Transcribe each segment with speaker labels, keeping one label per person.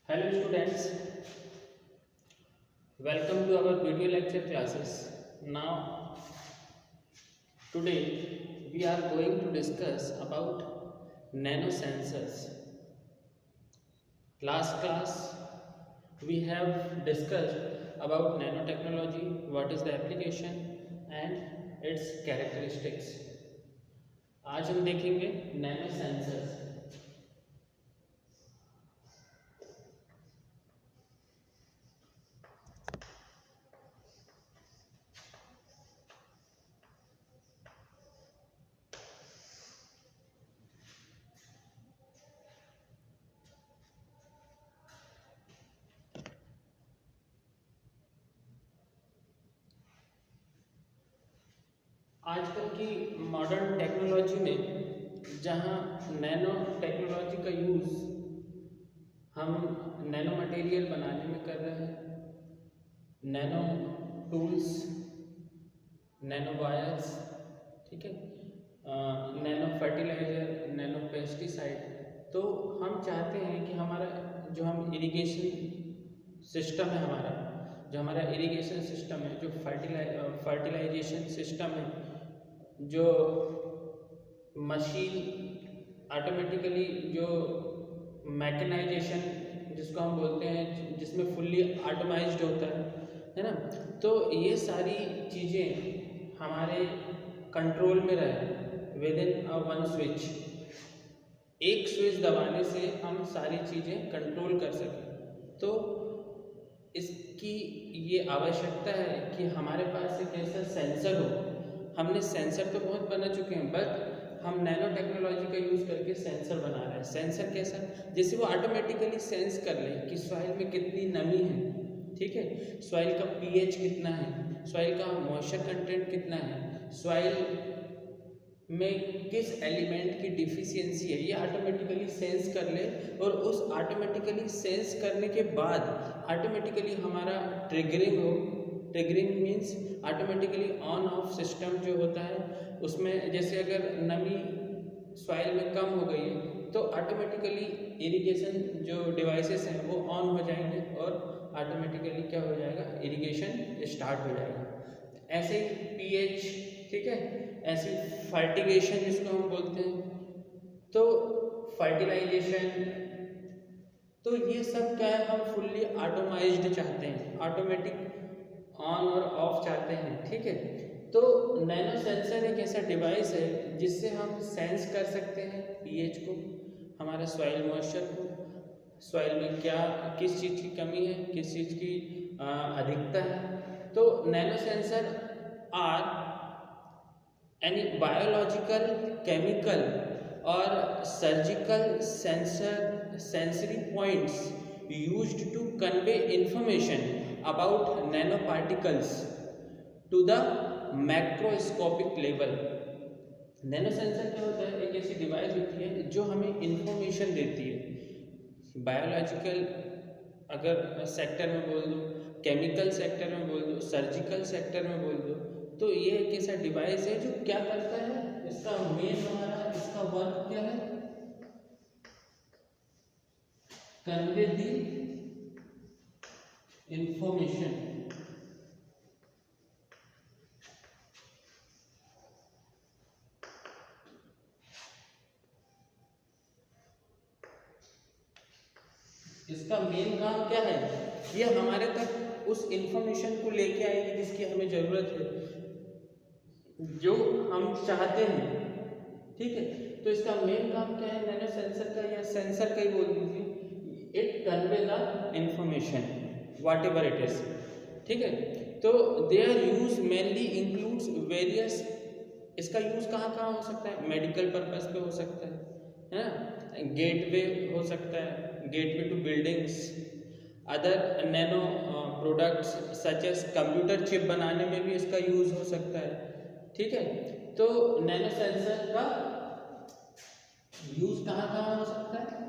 Speaker 1: Hello students, welcome to our video lecture classes. Now today we are going to discuss about nanosensors. Last class we have discussed about nanotechnology, what is the application and its characteristics. आज हम देखेंगे nano sensors. आजकल की modern technology में जहाँ nano technology का use हम nano material बनाने में कर रहे हैं, नैनो टूल्स, नैनो वायर्स, ठीक है, नैनो फर्टिलाइज़र, नैनो पेस्टिसाइड. तो हम चाहते हैं कि हमारा जो हम इरिगेशन सिस्टम है, हमारा इरिगेशन सिस्टम है, जो फर्टिलाइजेशन सिस्टम है, जो मशीन ऑटोमेटिकली जो मैकेनाइजेशन जिसको हम बोलते हैं, जिसमें फुल्ली ऑटोमाइज्ड होता है ना. तो ये सारी चीज़ें हमारे कंट्रोल में रहे विद इन वन स्विच. एक स्विच दबाने से हम सारी चीज़ें कंट्रोल कर सकें. तो इसकी ये आवश्यकता है कि हमारे पास एक ऐसा सेंसर हो. हमने सेंसर तो बहुत बना चुके हैं, बट हम नैनो टेक्नोलॉजी का यूज़ करके सेंसर बना रहे हैं. सेंसर कैसा? जैसे वो ऑटोमेटिकली सेंस कर ले कि सॉइल में कितनी नमी है, ठीक है, सॉइल का पीएच कितना है, सॉइल का मॉइस्चर कंटेंट कितना है, सॉइल में किस एलिमेंट की डिफिशियंसी है, ये ऑटोमेटिकली सेंस कर ले. और उस ऑटोमेटिकली सेंस करने के बाद ऑटोमेटिकली हमारा ट्रिगरिंग हो. Triggering means automatically on off system जो होता है उसमें, जैसे अगर नमी सॉइल में कम हो गई है तो ऑटोमेटिकली इरिगेशन जो डिवाइसेस हैं वो ऑन हो जाएंगे और ऑटोमेटिकली क्या हो जाएगा, इरिगेशन स्टार्ट हो जाएगा. ऐसे ही पीएच, ठीक है, ऐसी फर्टिगेशन जिसको हम बोलते हैं, तो फर्टिलाइजेशन, तो ये सब क्या है, हम फुल्ली ऑटोमाइज्ड चाहते हैं, ऑटोमेटिक ऑन और ऑफ चाहते हैं, ठीक है. तो नैनो सेंसर एक ऐसा डिवाइस है जिससे हम सेंस कर सकते हैं पीएच को, हमारा सॉइल मॉइस्चर को, सॉइल में क्या किस चीज़ की कमी है, किस चीज़ की अधिकता है. तो nano sensor are any biological, chemical और surgical sensory points used to convey information about nanoparticles to the macroscopic level. Nano sensor क्या होता है? एक ऐसी डिवाइस होती है जो हमें इंफॉर्मेशन देती है. बायोलॉजिकल अगर सेक्टर में बोल दो, केमिकल सेक्टर में बोल दो, सर्जिकल सेक्टर में बोल दो, तो ये एक ऐसा डिवाइस है जो क्या करता है, इसका मेन हमारा इसका वर्क क्या है, कन्वे दी इंफॉर्मेशन. इसका मेन काम क्या है, ये हमारे तक उस इंफॉर्मेशन को लेके आएगी जिसकी हमें जरूरत है, जो हम चाहते हैं, ठीक है. तो इसका मेन काम क्या है नैनो सेंसर का, या सेंसर का ही बोल दीजिए. It convey the information whatever it is, ठीक है. तो their use mainly includes various, इसका यूज कहाँ कहाँ हो सकता है, मेडिकल पर्पस पे हो सकता है ना, गेटवे हो सकता है, gateway to buildings, other nano products such as computer chip बनाने में भी इसका यूज हो सकता है, ठीक है. तो नैनो सेंसर का यूज कहाँ कहाँ हो सकता है?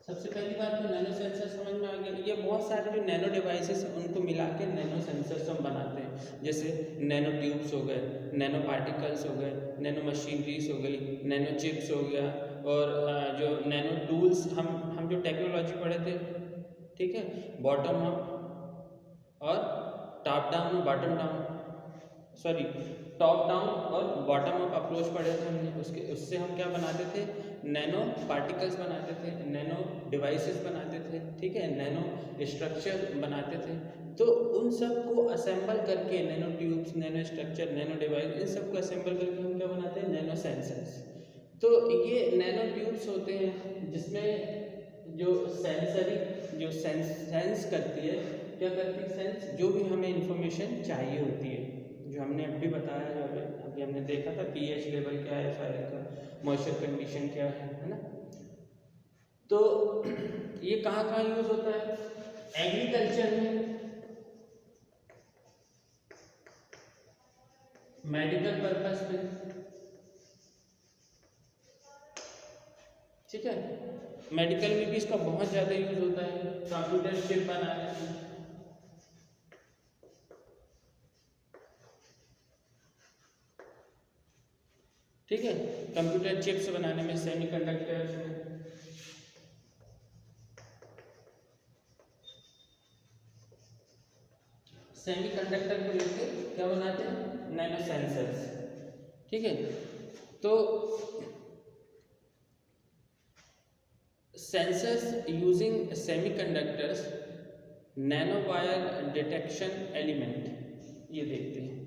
Speaker 1: सबसे पहली बात तो नैनो सेंसर समझ में आ गया. ये बहुत सारे जो नैनो डिवाइसेस हैं उनको मिला के नैनो सेंसर्स हम बनाते हैं. जैसे नैनो ट्यूब्स हो गए, नैनो पार्टिकल्स हो गए, नैनो मशीनरीज हो गई, नैनो चिप्स हो गया, और जो नैनो टूल्स हम जो टेक्नोलॉजी पढ़े थे, ठीक है, बॉटम अप और top down, bottom down, sorry top down और बॉटम अप अप्रोच पढ़े थे हमने। उससे हम क्या बनाते थे, नैनो पार्टिकल्स बनाते थे, नैनो डिवाइसेस बनाते थे, ठीक है, नैनो स्ट्रक्चर बनाते थे। तो उन सब को असेंबल करके, nano tubes, nano structure, nano device, इन सब को असेंबल करके हम क्या बनाते हैं, नैनो सेंसर्स। तो ये नैनो ट्यूब्स होते हैं जिसमें जो सेंसरी, जो सेंस करती है, क्या करती है, सेंस जो भी हमें इंफॉर्मेशन चाहिए होती है, जो हमने अभी बताया, जो अभी हमने देखा था, पीएच लेवल क्या है सॉइल का, मॉइस्चर कंडीशन क्या है ना। तो ये कहाँ कहाँ यूज होता है, एग्रीकल्चर में, मेडिकल पर्पस में, ठीक है, मेडिकल में भी इसका बहुत ज़्यादा यूज होता है, कंप्यूटर चिप बनाने में, ठीक है, कंप्यूटर चिप्स बनाने में, सेमीकंडक्टर्स में, सेमीकंडक्टर को लेकर क्या बनाते हैं, नैनो सेंसर्स, ठीक है। तो sensors using semiconductors, nano wire detection element, ये देखते हैं।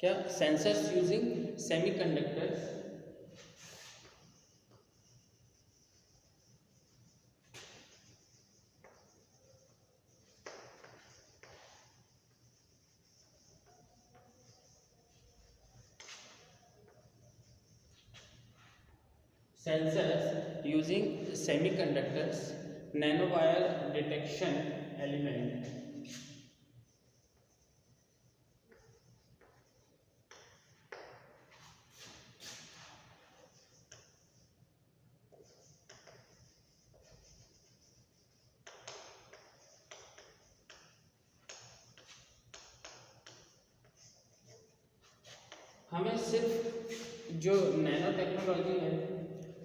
Speaker 1: क्या, sensors using semiconductors, sensors using semiconductors, nanowire detection element, हमें सिर्फ जो नैनो टेक्नोलॉजी है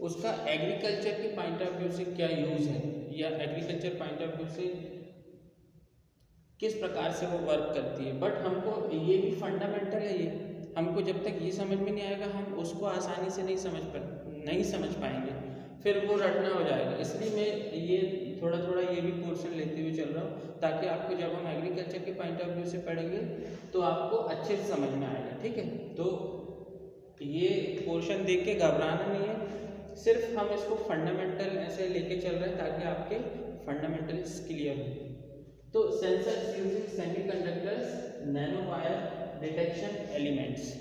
Speaker 1: उसका एग्रीकल्चर के पॉइंट ऑफ व्यू से क्या यूज़ है, या एग्रीकल्चर पॉइंट ऑफ व्यू से किस प्रकार से वो वर्क करती है, बट हमको ये भी फंडामेंटल है, ये हमको जब तक ये समझ में नहीं आएगा हम उसको आसानी से नहीं समझ पाएंगे, फिर वो रटना हो जाएगा। इसलिए मैं ये थोड़ा थोड़ा ये भी पोर्शन लेते हुए चल रहा हूँ, ताकि आपको जब हम एग्रीकल्चर के पॉइंट ऑफ व्यू से पढ़ेंगे तो आपको अच्छे से समझ में आएगा, ठीक है। तो ये पोर्शन देख के घबराना नहीं है, सिर्फ हम इसको फंडामेंटल ऐसे लेके चल रहे हैं ताकि आपके फंडामेंटल्स क्लियर हो। तो sensors using semiconductors, nano wire detection elements,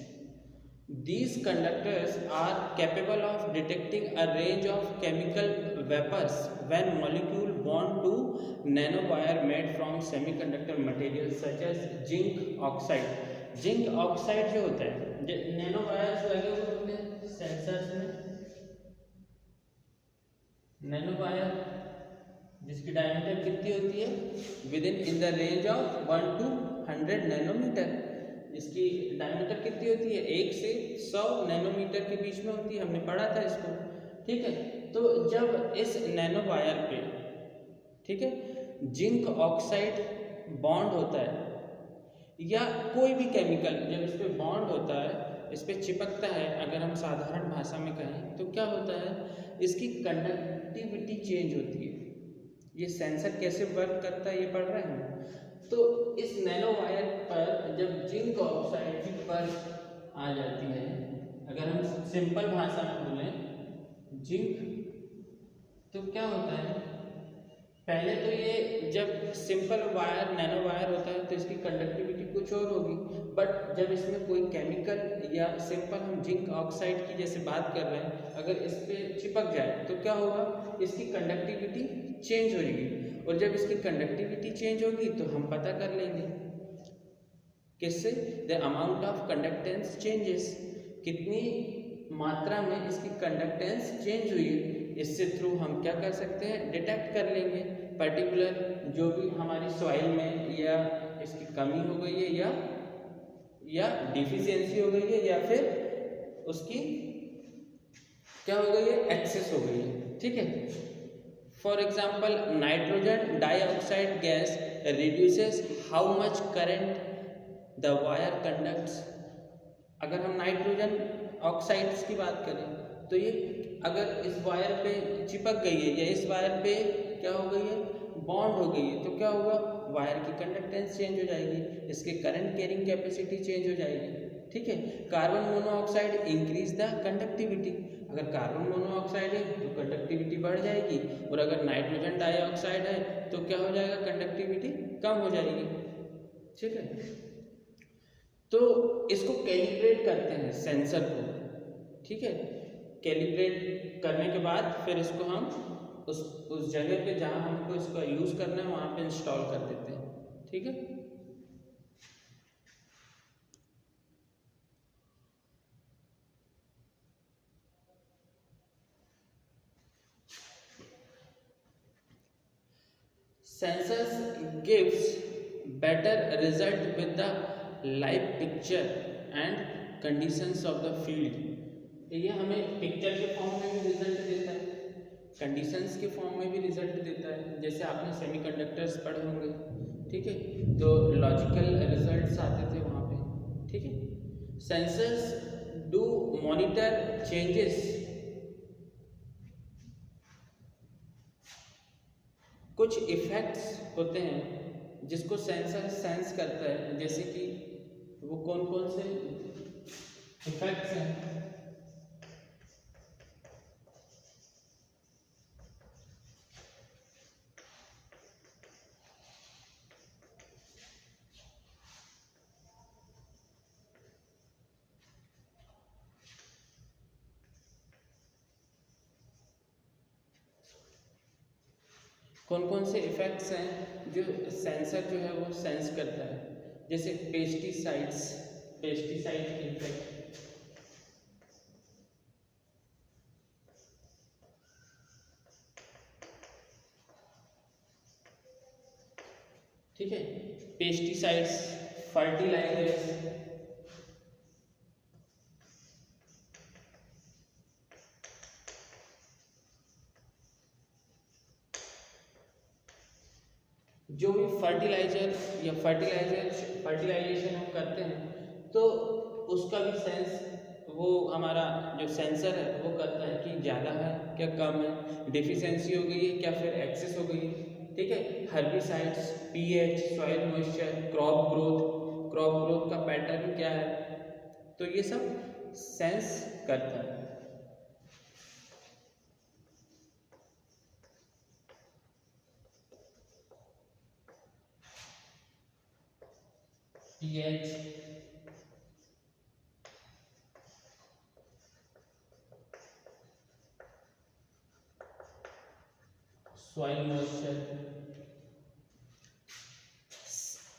Speaker 1: these conductors are capable of detecting a range of chemical vapors when molecule bond to nanowire made from semiconductor materials such as zinc oxide. Zinc oxide जो होता है, nano wires लगे हुए होते हैं sensors में, nano wire जिसकी diameter कितनी होती है, within the range of 1 to 100 nanometre, इसकी डायमीटर कितनी होती है, 1 से 100 नैनोमीटर के बीच में होती है, हमने पढ़ा था इसको, ठीक है। तो जब इस नैनो वायर पे, ठीक है, जिंक ऑक्साइड बॉन्ड होता है या कोई भी केमिकल जब इस पे बॉन्ड होता है, इस पे चिपकता है, अगर हम साधारण भाषा में कहें तो क्या होता है, इसकी कंडक्टिविटी चेंज होती है। ये सेंसर कैसे वर्क करता है ये पढ़ रहे हैं। तो इस नैनो वायर पर जब जिंक ऑक्साइड की परत आ जाती है, अगर हम सिंपल भाषा में बोलें जिंक, तो क्या होता है, पहले तो ये जब सिंपल वायर नैनो वायर होता है तो इसकी कंडक्टिविटी कुछ और होगी, बट जब इसमें कोई केमिकल या सिंपल हम जिंक ऑक्साइड की जैसे बात कर रहे हैं, अगर इस पे चिपक जाए तो क्या होगा, इसकी कंडक्टिविटी चेंज होगी, और जब इसकी कंडक्टिविटी चेंज होगी तो हम पता कर लेंगे किससे, the amount of conductance changes, कितनी मात्रा में इसकी कंडक्टेंस चेंज हुई है। इससे थ्रू हम क्या कर सकते हैं, डिटेक्ट कर लेंगे पर्टिकुलर जो भी हमारी सॉइल में या इसकी कमी हो गई है या डिफिशियंसी हो गई है या फिर उसकी क्या हो गई है, एक्सेस हो गई है। ठीक है, for example nitrogen dioxide gas reduces how much current the wire conducts. अगर हम नाइट्रोजन ऑक्साइड्स की बात करें तो ये अगर इस वायर पे चिपक गई है या इस वायर पे क्या हो गई है, बॉन्ड हो गई है, तो क्या होगा, वायर की कंडक्टेंस चेंज हो जाएगी, इसके करंट कैरिंग कैपेसिटी चेंज हो जाएगी। ठीक है, carbon monoxide increase the conductivity. अगर कार्बन मोनोऑक्साइड है तो कंडक्टिविटी बढ़ जाएगी, और अगर नाइट्रोजन डाइऑक्साइड है तो क्या हो जाएगा, कंडक्टिविटी कम हो जाएगी। ठीक है, तो इसको कैलिब्रेट करते हैं सेंसर को। ठीक है, कैलिब्रेट करने के बाद फिर इसको हम उस जगह पे जहाँ हमको इसका यूज़ करना है वहाँ पे इंस्टॉल कर देते हैं। ठीक है, sensors gives better result with the live picture and conditions of the field। ये हमें पिक्चर के फॉर्म में भी रिजल्ट देता है, कंडीशंस के फॉर्म में भी रिजल्ट देता है। जैसे आपने सेमीकंडक्टर्स पढ़े होंगे, ठीक है, तो लॉजिकल रिजल्ट्स आते थे वहाँ पे। ठीक है, सेंसर्स डू मॉनिटर चेंजेस, कुछ इफेक्ट्स होते हैं जिसको सेंसर सेंस करता है। जैसे कि वो कौन कौन से इफेक्ट्स हैं, कौन कौन से इफेक्ट्स हैं जो सेंसर जो है वो सेंस करता है। जैसे पेस्टिसाइड्स, पेस्टिसाइड के इफेक्ट, ठीक है, पेस्टिसाइड्स, फर्टिलाइजर्स, जो भी फर्टिलाइजर या फर्टिलाइजेशन हम करते हैं तो उसका भी सेंस वो हमारा जो सेंसर है वो करता है कि ज़्यादा है क्या कम है, डिफिशियंसी हो गई है क्या फिर एक्सेस हो गई है। ठीक है, herbicides, pH, soil moisture, crop growth का पैटर्न क्या है, तो ये सब सेंस करता है। pH, soil moisture,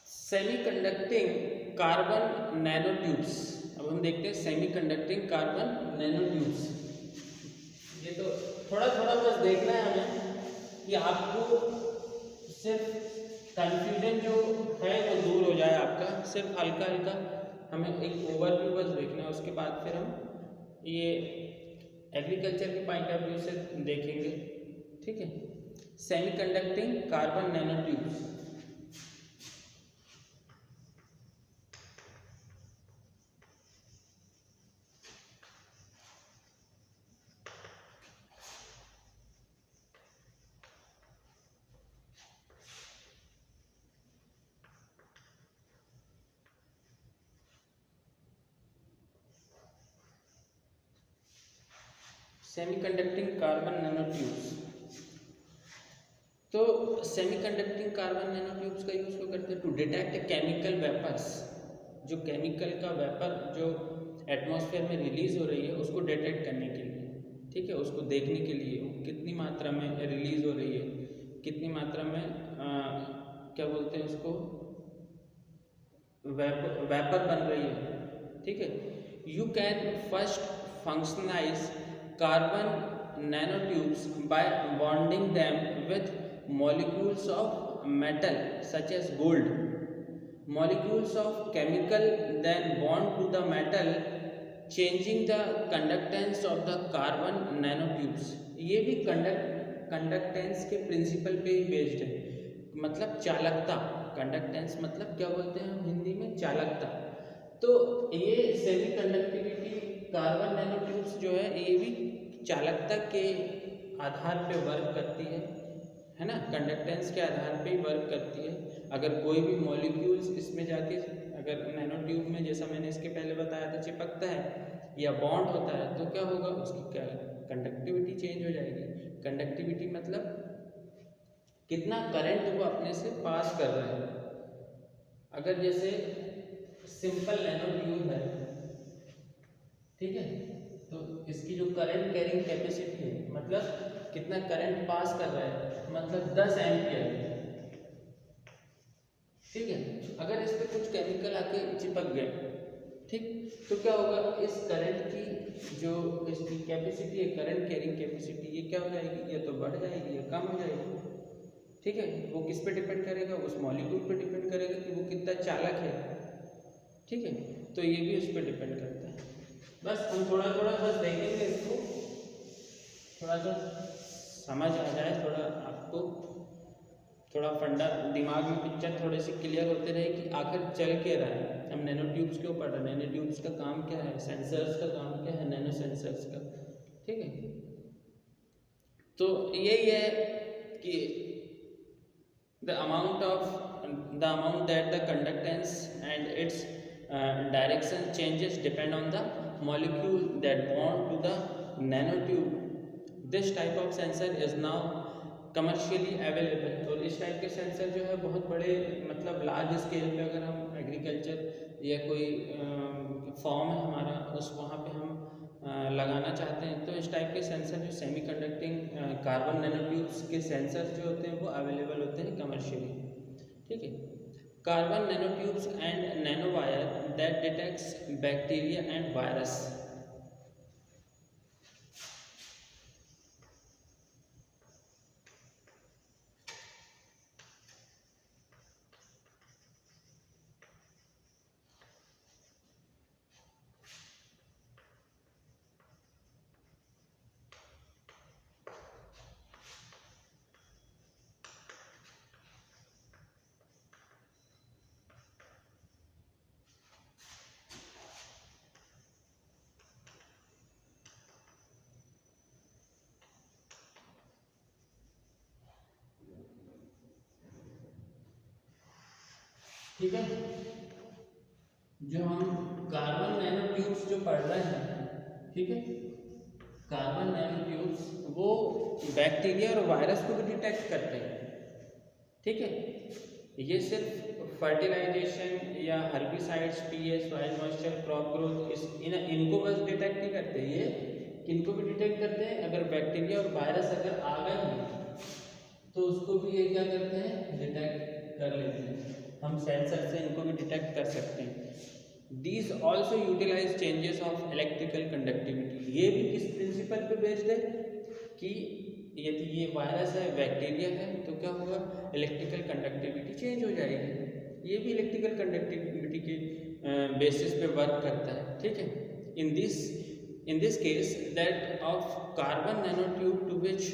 Speaker 1: semiconducting carbon nanotubes. अब हम देखते हैं सेमीकंडक्टिंग कार्बन नैनोट्यूब्स। ये तो थोड़ा थोड़ा बस देखना है हमें कि आपको सिर्फ कंफ्यूजन जो है वो दूर हो जाए आपका, सिर्फ हल्का हल्का हमें एक ओवरव्यू बस देखना है। उसके बाद फिर हम ये एग्रीकल्चर के पॉइंट ऑफ व्यू से देखेंगे। ठीक है, semiconducting carbon nanotubes. Semiconducting carbon nanotubes, तो सेमीकंडक्टिंग कार्बन नैनोट्यूब्स का यूज क्यों करते हैं, टू डिटेक्ट केमिकल वेपर्स। जो केमिकल का वेपर जो एटमॉस्फेयर में रिलीज हो रही है उसको डिटेक्ट करने के लिए, ठीक है, उसको देखने के लिए कितनी मात्रा में रिलीज हो रही है, कितनी मात्रा में क्या बोलते हैं उसको, वेपर बन रही है। ठीक है, you can first functionalize carbon nanotubes by bonding them with molecules of metal such as gold. Molecules of chemical then bond to the metal, changing the conductance of the carbon nanotubes. ये भी conductance के principal पे ही based है, मतलब चालकता। Conductance मतलब क्या बोलते हैं हम हिंदी में, चालकता। तो ये सेमी कंडक्टिविटी कार्बन नैनोट्यूब्स जो है ये भी चालकता के आधार पे वर्क करती है ना, कंडक्टेंस के आधार पे ही वर्क करती है। अगर कोई भी मॉलिक्यूल्स इसमें जाके अगर नैनोट्यूब में, जैसा मैंने इसके पहले बताया था, चिपकता है या बॉन्ड होता है तो क्या होगा, उसकी क्या कंडक्टिविटी चेंज हो जाएगी। कंडक्टिविटी मतलब कितना करंट वो अपने से पास कर रहा है। अगर जैसे सिंपल नैनोट्यूब है, ठीक है, तो इसकी जो करंट कैरिंग कैपेसिटी है, मतलब कितना करंट पास कर रहा है, मतलब 10 एम्पियर, ठीक है। अगर इस पे कुछ केमिकल आके चिपक गए, ठीक, तो क्या होगा, इस करंट की जो इसकी कैपेसिटी है, करंट कैरिंग कैपेसिटी, ये क्या हो जाएगी, या तो बढ़ जाएगी या कम हो जाएगी, ठीक है। वो किस पे डिपेंड करेगा, उस मॉलिक्यूल पे डिपेंड करेगा कि वो कितना चालक है, ठीक है। तो ये भी उस पर डिपेंड करता है। बस हम थोड़ा थोड़ा बस देखेंगे इसको, थोड़ा सा समझ आ जाए, थोड़ा आपको थोड़ा फंडा दिमाग में पिक्चर थोड़ी सी क्लियर होते रहे कि आखिर चल क्या रहा है। हम नैनो ट्यूब्स क्यों पढ़ रहे हैं, नैनो ट्यूब्स का काम क्या है, सेंसर्स का काम क्या है, नैनो सेंसर्स का, ठीक है। तो यही है कि the amount that the conductance and its direction changes depend on the molecule that bond to the nanotube. This type of sensor is now commercially available. और इस टाइप के सेंसर जो है बहुत बड़े, मतलब लार्ज स्केल पे अगर हम एग्रीकल्चर या कोई फॉर्म है हमारा, उस वहाँ पे हम लगाना चाहते हैं, तो इस टाइप के सेंसर जो सेमी कंडक्टिंग कार्बन नैनोट्यूब्स के सेंसर्स जो होते हैं वो अवेलेबल होते हैं कमर्शियली, ठीक है। Carbon nanotubes and nano wire that detects bacteria and virus. ठीक है, जो हम कार्बन नैनोट्यूब्स जो पढ़ रहे हैं, ठीक है, कार्बन नैनोट्यूब्स वो बैक्टीरिया और वायरस को भी डिटेक्ट करते हैं, ठीक है। ये सिर्फ फर्टिलाइजेशन या herbicides, pH, soil moisture, crop growth, इनको बस डिटेक्ट नहीं करते, ये किनको भी डिटेक्ट करते हैं। अगर बैक्टीरिया और वायरस अगर आ गए हैं तो उसको भी ये क्या करते हैं, डिटेक्ट कर लेते हैं। हम सेंसर से इनको भी डिटेक्ट कर सकते हैं। These also utilize changes of electrical conductivity. ये भी किस प्रिंसिपल पे बेस्ड है कि यदि ये वायरस है, बैक्टीरिया है, तो क्या होगा, इलेक्ट्रिकल कंडक्टिविटी चेंज हो जाएगी। ये भी इलेक्ट्रिकल कंडक्टिविटी के बेसिस पे वर्क करता है, ठीक है। In this case that of carbon nanotube to which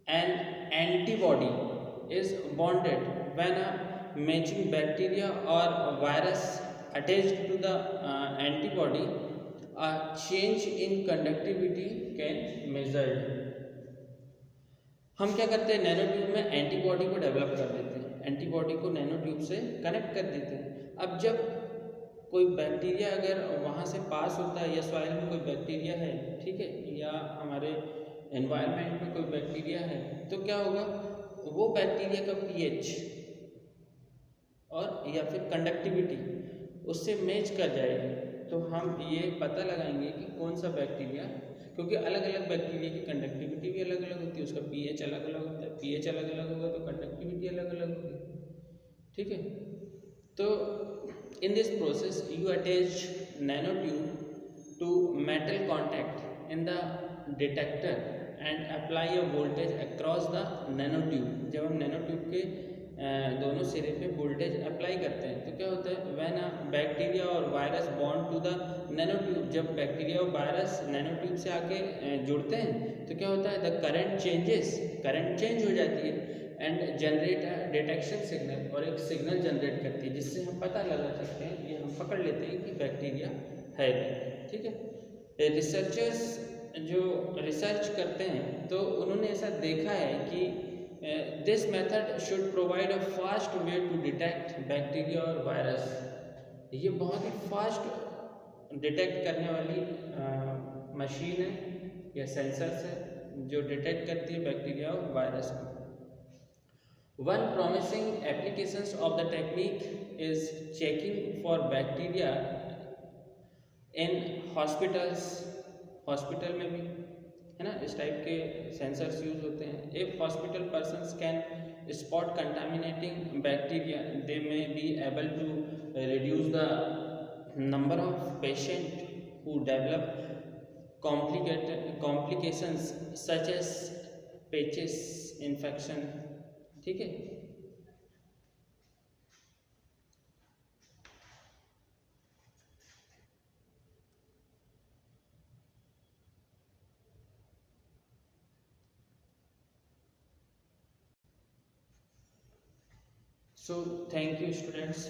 Speaker 1: an antibody is bonded when a matching bacteria or virus attached to the antibody, a change in conductivity can measured. हम क्या करते हैं, nanotube में antibody को develop कर देते हैं, antibody को नैनोट्यूब से कनेक्ट कर देते हैं। अब जब कोई बैक्टीरिया अगर वहाँ से पास होता है, या सॉइल में कोई बैक्टीरिया है, ठीक है, या हमारे एनवायरनमेंट में कोई बैक्टीरिया है, तो क्या होगा, वो बैक्टीरिया का पीएच और या फिर कंडक्टिविटी उससे मैच कर जाएगी। तो हम ये पता लगाएंगे कि कौन सा बैक्टीरिया, क्योंकि अलग अलग बैक्टीरिया की कंडक्टिविटी भी अलग अलग होती है, उसका पीएच अलग अलग होता है, पीएच अलग अलग होगा तो कंडक्टिविटी अलग अलग होगी, ठीक है। तो in this process you attach nanotube to metal contact in the detector and apply a voltage across the nanotube. जब हम nanotube के दोनों सिरे पे वोल्टेज अप्लाई करते हैं तो क्या होता है, व्हेन अ बैक्टीरिया और virus bond to the nanotube, जब बैक्टीरिया और वायरस नैनोट्यूब से आके जुड़ते हैं तो क्या होता है, द करंट चेंज हो जाती है and generate a detection signal, और एक सिग्नल जनरेट करती है जिससे हम पता लगा सकते हैं, ये हम पकड़ लेते हैं कि बैक्टीरिया है। ठीक है, रिसर्चर्स जो रिसर्च करते हैं तो उन्होंने ऐसा देखा है कि this method should provide a fast way to detect bacteria और वायरस। ये बहुत ही फास्ट डिटेक्ट करने वाली मशीन है या सेंसर्स है जो डिटेक्ट करती है बैक्टीरिया और वायरस को। One promising applications of the technique is checking for bacteria in hospitals. Hospital में भी है ना इस टाइप के सेंसर्स यूज होते हैं। If hospital persons can spot contaminating bacteria they may be able to reduce the number of patient who develop complications such as पेचिस infection. ठीक है, so thank you students.